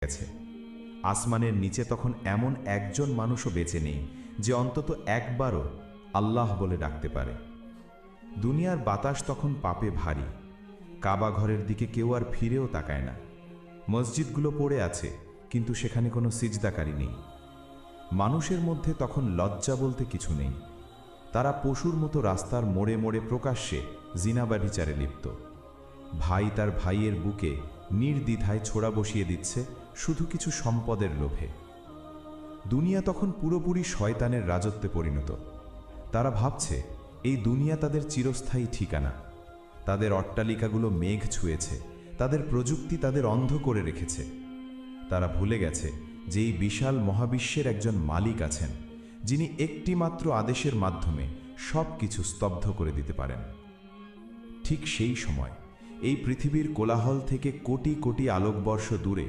গেছে। আসমানের নিচে তখন এমন একজন মানুষও বেঁচে নেই যে অন্তত একবারও আল্লাহ বলে ডাকতে পারে। দুনিয়ার বাতাস তখন পাপে ভারী। কাবা ঘরের দিকে কেউ আর ফিরেও তাকায় না। মসজিদগুলো পড়ে আছে, কিন্তু সেখানে কোনো সিজদাকারী নেই। মানুষের মধ্যে তখন লজ্জা বলতে কিছু নেই। তারা পশুর মতো রাস্তার মোড়ে মোড়ে প্রকাশ্যে জিনা ব্যভিচারে লিপ্ত। ভাই তার ভাইয়ের বুকে নির্দ্বিধায় ছোড়া বসিয়ে দিচ্ছে শুধু কিছু সম্পদের লোভে। দুনিয়া তখন পুরোপুরি শয়তানের রাজত্বে পরিণত। তারা ভাবছে এই দুনিয়া তাদের চিরস্থায়ী ঠিকানা। তাদের অট্টালিকাগুলো মেঘ ছুঁয়েছে, তাদের প্রযুক্তি তাদের অন্ধ করে রেখেছে। তারা ভুলে গেছে যে এই বিশাল মহাবিশ্বের একজন মালিক আছেন, যিনি একটি মাত্র আদেশের মাধ্যমে সব কিছু স্তব্ধ করে দিতে পারেন। ঠিক সেই সময় এই পৃথিবীর কোলাহল থেকে কোটি কোটি আলোকবর্ষ দূরে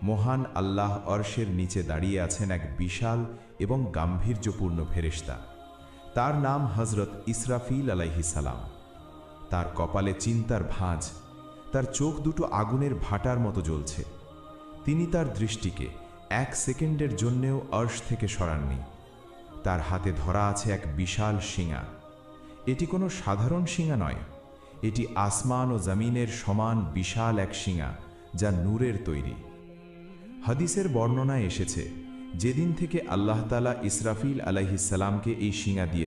মহান আল্লাহ অর্শের নিচে দাঁড়িয়ে আছেন এক বিশাল এবং গাম্ভীর্যপূর্ণ ফেরেশতা। তার নাম হযরত ইসরাফিল আলাইহিস সালাম। তার কপালে চিন্তার ভাঁজ, তার চোখ দুটো আগুনের ভাটার মতো জ্বলছে। তিনি তার দৃষ্টিকে এক সেকেন্ডের জন্যেও অর্শ থেকে সরাননি। তার হাতে ধরা আছে এক বিশাল শিঙা। এটি কোনো সাধারণ শিঙা নয়, এটি আসমান ও জমিনের সমান বিশাল এক শিঙা, যা নূরের তৈরি। হাদিসের বর্ণনায় এসেছে, যেদিন থেকে আল্লাহ তাআলা ইসরাফিল আলাইহিস সালামকে এই শিঙা দিয়ে